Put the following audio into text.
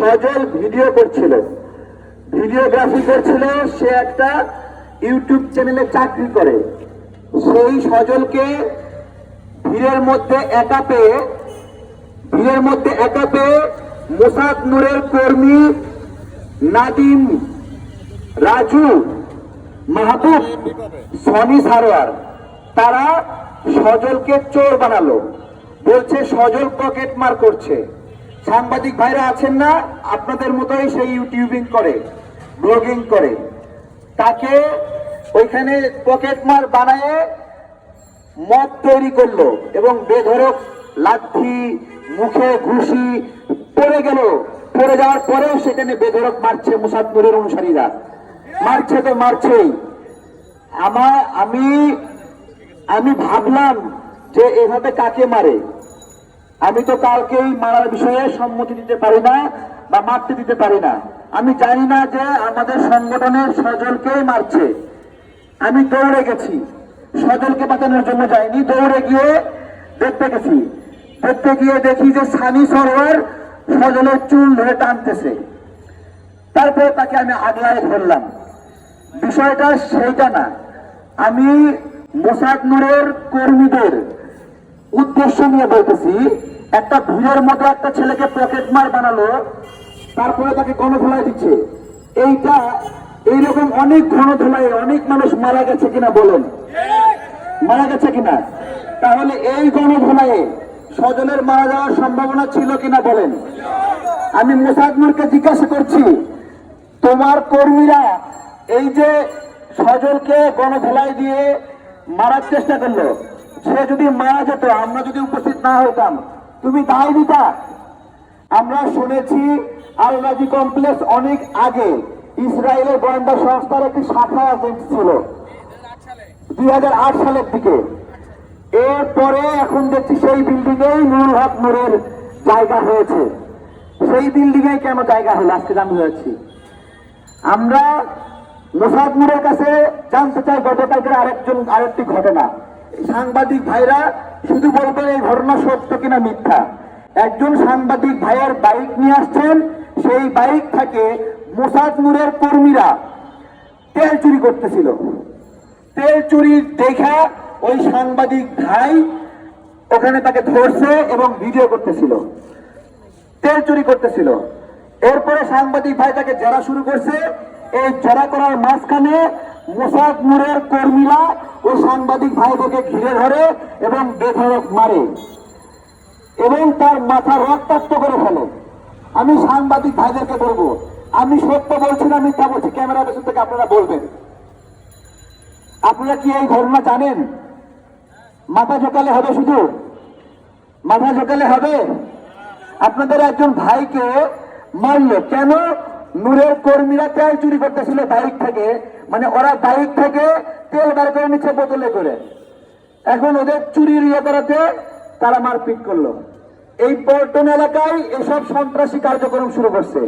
সজল video করছিল, videography করছিল। সে একটা ইউটিউব চ্যানেলে চাকরি করে। সেই সজলকে ভিড়ের মধ্যে একা পেয়ে মোসাদ নূরের কর্মী নাদিম, রাজু, মাহবুব, সনি সারোয়ার তারা সজলকে চোর বানালো। বলছে সজল পকেট মার করছে। সাংবাদিক ভাইরা আছেন না, আপনাদের মতোই সেই ইউটিউবিং করে, ব্লগিং করে। তাকে ওইখানে পকেট মার বানায় মদ তৈরি করলো এবং বেধড়ক লাঠি, মুখে ঘুষি পড়ে গেল। পড়ে যাওয়ার পরেও সেখানে বেধড়ক মারছে মোসাদ নূরের অনুসারীরা। মারছে তো মারছেই। আমি ভাবলাম যে এভাবে কাকে মারে। আমি তো কাউকেই মারার বিষয়ে সম্মতি দিতে পারি না বা মারতে দিতে পারি না। আমি জানি না যে আমাদের সংগঠনের সজলকেই মারছে। আমি দৌড়ে গেছি, সজলকে বাঁচানোর জন্য যাইনি, দৌড়ে গিয়ে দেখতে গেছি। দেখতে গিয়ে দেখি যে সানি সরোয়ার সজলের চুল ধরে টানতেছে। তারপরে তাকে আমি আগলায় ধরলাম। বিষয়টা সেইটা না। আমি মোসাদ নূরের কর্মীদের উদ্দেশ্য নিয়ে বলতেছি, একটা ভিড়ের মতো একটা ছেলেকে পকেট মার বানালো, তারপরে তাকে গণধোলাই দিচ্ছে। এইরকম অনেক গণধোলায় অনেক মানুষ মারা গেছে কিনা বলেন? মারা গেছে কিনা? তাহলে এই গণধোলায় সজলের মারা যাওয়ার সম্ভাবনা ছিল কিনা বলেন? আমি মোসাদ নূরকে জিজ্ঞাসা করছি, তোমার কর্মীরা এই যে সজলকে গণধোলাই দিয়ে মারার চেষ্টা করলো, সে যদি মারা যেত, আমরা যদি উপস্থিত না হতাম, তুমি দায় দিতা? আমরা শুনেছি আল রাজি কমপ্লেক্স অনেক আগে ইসরায়েলের গোয়েন্দা সংস্থার একটি শাখা এজেন্ট ছিল 2008 সালের দিকে। এরপরে এখন দেখছি সেই বিল্ডিং এই নুরুল হক নূরের জায়গা হয়েছে। সেই বিল্ডিং এ কেন জায়গা হলো আজকে জানতে যাচ্ছি। আমরা মোসাদ নূরের কাছে জানতে চাই গতকালকে আরেকটি ঘটনা। সাংবাদিক ভাইরা শুধু বলবেন এই ঘটনা সত্য কিনা মিথ্যা। একজন সাংবাদিক ভাইয়ের বাইক নিয়ে আসছেন, সেই বাইক থেকে মোসাদ নূরের কর্মীরা তেল চুরি করতেছিল। তেল চুরি দেখা ওই সাংবাদিক ভাই ওখানে তাকে ধরছে এবং ভিডিও করতেছিল, তেল চুরি করতেছিল। এরপরে সাংবাদিক ভাই তাকে জেরা শুরু করছে। এই জেরা করার মাঝখানে মোসাদ নূরের কর্মীরা ওই সাংবাদিক ভাইদেরকে ঘিরে ধরে এবং বেধড়ক মারে এবং তার মাথা রক্তাক্ত করে ফেলে। আমি সাংবাদিক ভাইদেরকে বলবো, আমি সত্য বলছি না মিথ্যা বলছি, ক্যামেরা পেছন থেকে আপনারা বলবেন। আপনারা কি এই ঘটনা জানেন? মাথা ঝোঁকালে হবে? শুধু মাথা ঝোঁকালে হবে? আপনাদের একজন ভাইকে মারলো কেন? নূরের কর্মীরা তেল চুরি করতেছিল বাইক থেকে, মানে ওরা বাইক থেকে তেল বার করে নিচ্ছে বোতলে করে। এখন ওদের চুরির ইয়ে করাতে তারা মারপিট করলো। এই পল্টন এলাকায় এসব সন্ত্রাসী কার্যক্রম শুরু করছে।